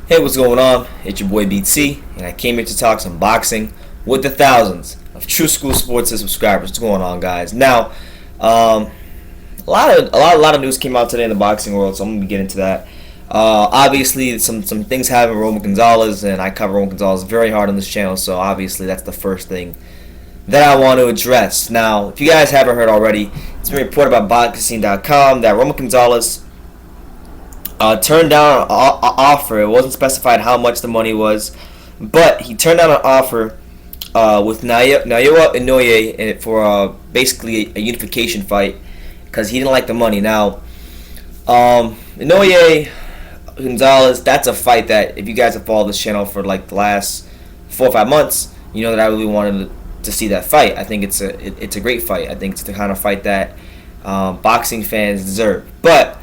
Hey, what's going on? It's your boy BT, and I came here to talk some boxing with the thousands of True School Sports subscribers. What's going on, guys? Now, a lot of news came out today in the boxing world, so I'm gonna get into that. Obviously, some things happened with Roman Gonzalez, and I cover Roman Gonzalez very hard on this channel, so obviously that's the first thing that I want to address. Now, if you guys haven't heard already, it's been reported by Boxing.com that Roman Gonzalez turned down an offer. It wasn't specified how much the money was, but he turned down an offer with Naoya Inoue for basically a unification fight because he didn't like the money. Now, Inoue Gonzalez, that's a fight that if you guys have followed this channel for like the last 4 or 5 months, you know that I really wanted to see that fight. I think it's a great fight. I think it's the kind of fight that boxing fans deserve. But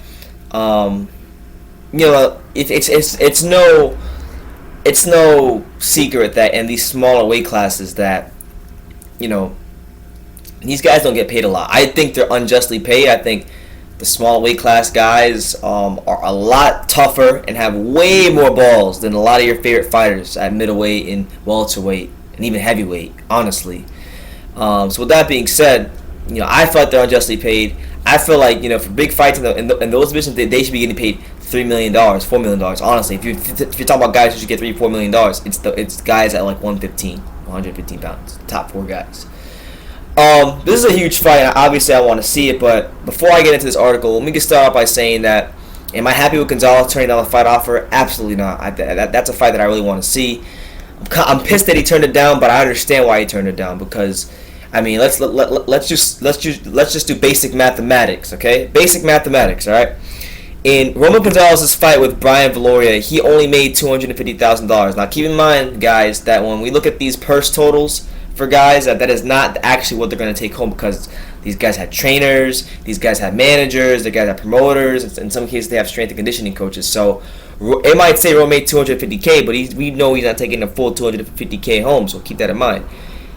you know, it's no secret that in these smaller weight classes that, you know, these guys don't get paid a lot. I think they're unjustly paid. I think the small weight class guys are a lot tougher and have way more balls than a lot of your favorite fighters at middleweight and welterweight and even heavyweight, honestly. So with that being said, you know, I felt they're unjustly paid. I feel like, you know, for big fights in those divisions, they should be getting paid $3 million, $4 million. Honestly, if you're talking about guys who should get $3-4 million, it's guys at like 115 pounds, top 4 guys. This is a huge fight. Obviously, I want to see it, but before I get into this article, let me just start off by saying that, am I happy with Gonzalez turning down the fight offer? Absolutely not. That's a fight that I really want to see. I'm pissed that he turned it down, but I understand why he turned it down because, I mean, let's just do basic mathematics, okay? Basic mathematics, all right? In Roman Gonzalez's fight with Brian Valoria, he only made $250,000. Now, keep in mind, guys, that when we look at these purse totals for guys, that is not actually what they're going to take home because these guys have trainers, these guys have managers, these guys have promoters. In some cases, they have strength and conditioning coaches. So it might say Roman made $250K, but we know he's not taking the full $250K home. So keep that in mind.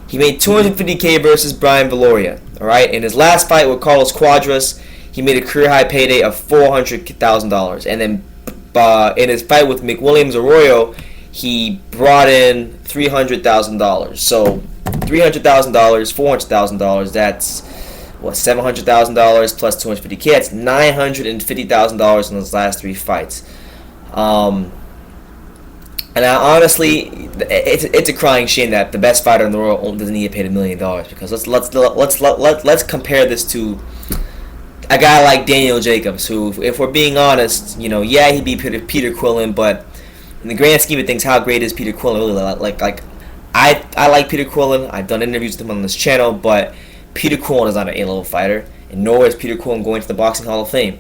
He made $250K versus Brian Valoria. All right. In his last fight with Carlos Cuadras, he made a career high payday of $400,000, and then in his fight with McWilliams Arroyo, he brought in $300,000. So $300,000, $400,000. That's what, $700,000 plus $250K. That's $950,000 in those last 3 fights. And honestly, it's a crying shame that the best fighter in the world doesn't get paid $1 million. Because let's compare this to a guy like Daniel Jacobs, who, if we're being honest, you know, yeah, he beat Peter Quillin, but in the grand scheme of things, how great is Peter Quillin? Really, I like Peter Quillin. I've done interviews with him on this channel, but Peter Quillin is not an A-level fighter, and nor is Peter Quillin going to the Boxing Hall of Fame.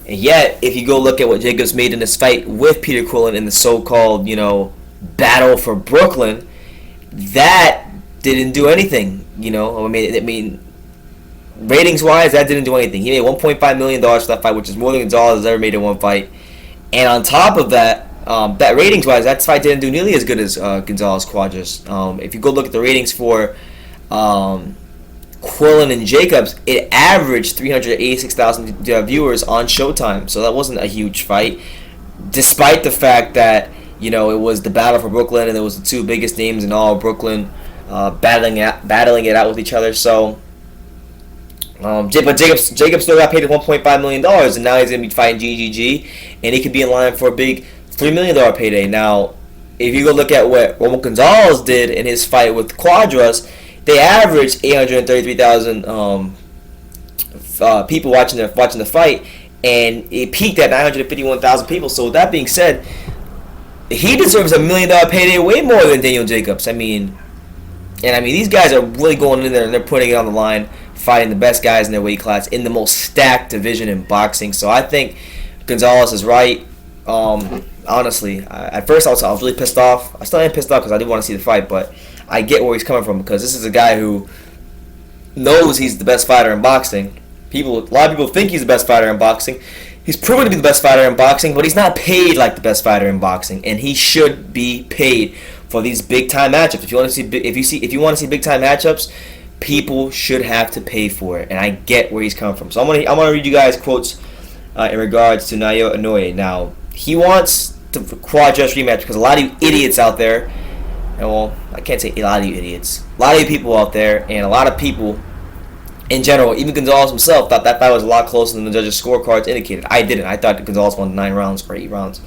And yet, if you go look at what Jacobs made in this fight with Peter Quillin in the so-called, you know, battle for Brooklyn, that didn't do anything. You know, I mean, ratings-wise, that didn't do anything. He made $1.5 million for that fight, which is more than Gonzalez has ever made in one fight. And on top of that, that ratings-wise, that fight didn't do nearly as good as Gonzalez Cuadras. If you go look at the ratings for Quillin and Jacobs, it averaged 386,000 viewers on Showtime. So that wasn't a huge fight, despite the fact that, you know, it was the battle for Brooklyn, and it was the 2 biggest names in all of Brooklyn battling it out with each other. So. But Jacobs still got paid $1.5 million, and now he's going to be fighting GGG, and he could be in line for a big $3 million payday. Now, if you go look at what Roman Gonzalez did in his fight with Cuadras, they averaged 833,000 people watching the fight, and it peaked at 951,000 people. So with that being said, he deserves $1 million payday way more than Daniel Jacobs. I mean, these guys are really going in there and they're putting it on the line, fighting the best guys in their weight class in the most stacked division in boxing. So I think Gonzalez is right. Honestly, at first I was really pissed off. I still am pissed off because I did want to see the fight, but I get where he's coming from because this is a guy who knows he's the best fighter in boxing. A lot of people think he's the best fighter in boxing. He's proven to be the best fighter in boxing, but he's not paid like the best fighter in boxing, and he should be paid for these big time matchups. If you want to see big time matchups, people should have to pay for it, and I get where he's coming from. So I'm gonna read you guys quotes in regards to Naoya Inoue. Now, he wants the Quadras rematch because a lot of you idiots out there, and well, I can't say a lot of you idiots, a lot of you people out there, and a lot of people in general, even Gonzalez himself thought that fight was a lot closer than the judges' scorecards indicated. I didn't. I thought Gonzalez won 9 rounds or 8 rounds.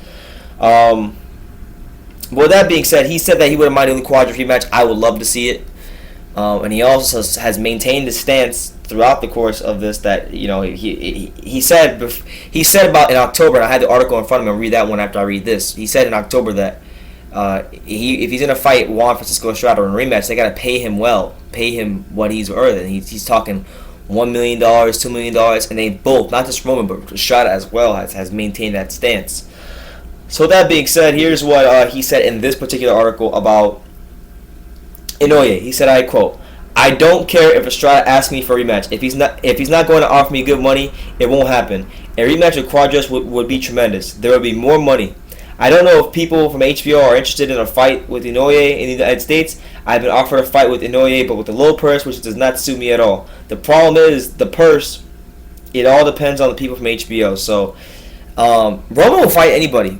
With that being said, he said that he wouldn't mind doing the Quadras rematch. I would love to see it. And he also has maintained his stance throughout the course of this that, you know, he said about in October, and I had the article in front of me. I'll read that one after I read this. He said in October that if he's in a fight Juan Francisco Estrada in a rematch, they got to pay him well, pay him what he's worth. And he's talking $1 million, $2 million, and they both, not just Roman, but Estrada as well, has maintained that stance. So that being said, here's what he said in this particular article about Inoue. He said, I quote, "I don't care if Estrada asks me for a rematch. If he's not going to offer me good money, it won't happen. A rematch with Quadras would be tremendous. There would be more money. I don't know if people from HBO are interested in a fight with Inoue in the United States. I've been offered a fight with Inoue, but with a low purse, which does not suit me at all. The problem is the purse. It all depends on the people from HBO." So Roman will fight anybody.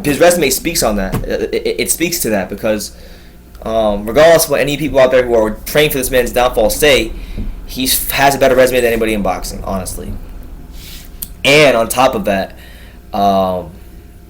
His resume speaks on that. It speaks to that because regardless of what any people out there who are praying for this man's downfall say, he has a better resume than anybody in boxing, honestly. And on top of that,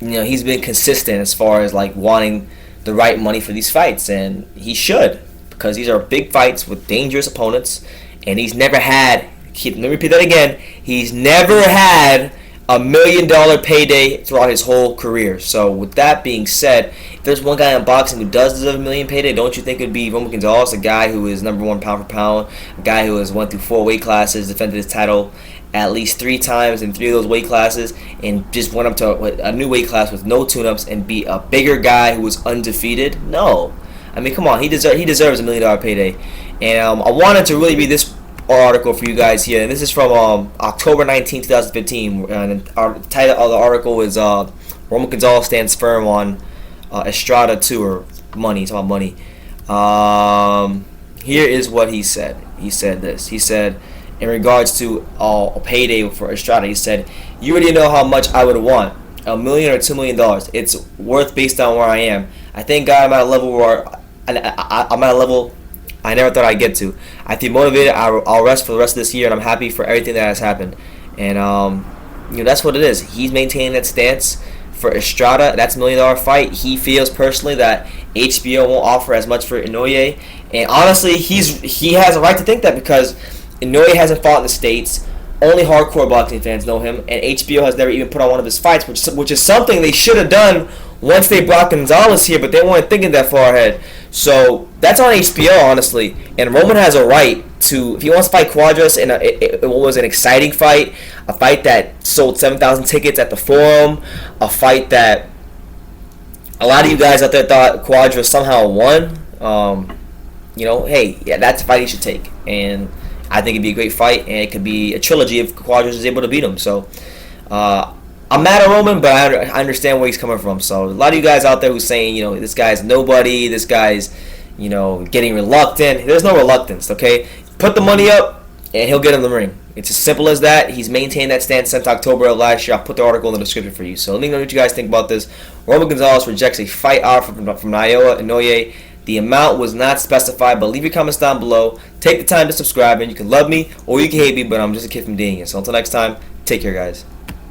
you know, he's been consistent as far as like wanting the right money for these fights, and he should, because these are big fights with dangerous opponents, and he's never had. Let me repeat that again. He's never had $1 million payday throughout his whole career. So with that being said, if there's one guy in boxing who does deserve $1 million payday, don't you think it'd be Roman Gonzalez, a guy who is #1 pound for pound, a guy who has went through 4 weight classes, defended his title at least 3 times in 3 of those weight classes, and just went up to a new weight class with no tune-ups and beat a bigger guy who was undefeated? No. I mean, come on, he deserves $1 million payday. And I wanted to really read this article for you guys here, and this is from October 19, 2015, and the title of the article is Roman Gonzalez stands firm on Estrada 2, or money. It's about money. Here is what he said. He said this. He said, in regards to a payday for Estrada, he said, "You already know how much I would want, $1 million or $2 million. It's worth based on where I am. I thank God I'm at a level where I'm at a level I never thought I'd get to. I feel motivated. I'll rest for the rest of this year, and I'm happy for everything that has happened." And you know, that's what it is. He's maintaining that stance for Estrada. That's $1 million fight. He feels personally that HBO won't offer as much for Inoue, and honestly, he has a right to think that because Inoue hasn't fought in the States. Only hardcore boxing fans know him, and HBO has never even put on one of his fights, which is something they should have done once they brought Gonzalez here, but they weren't thinking that far ahead. So that's on HBO, honestly. And Roman has a right to, if he wants to fight Quadras in it was an exciting fight, a fight that sold 7,000 tickets at the Forum, a fight that a lot of you guys out there thought Quadras somehow won. You know, hey, yeah, that's a fight he should take, and I think it'd be a great fight, and it could be a trilogy if Quadras is able to beat him. So I'm mad at Roman, but I understand where he's coming from. So a lot of you guys out there who's saying, you know, this guy's nobody, this guy's, you know, getting reluctant. There's no reluctance, okay? Put the money up, and he'll get in the ring. It's as simple as that. He's maintained that stance since October of last year. I'll put the article in the description for you. So let me know what you guys think about this. Roman Gonzalez rejects a fight offer from Naoya Inoue. The amount was not specified, but leave your comments down below. Take the time to subscribe, and you can love me or you can hate me, but I'm just a kid from Daniel. So until next time, take care, guys.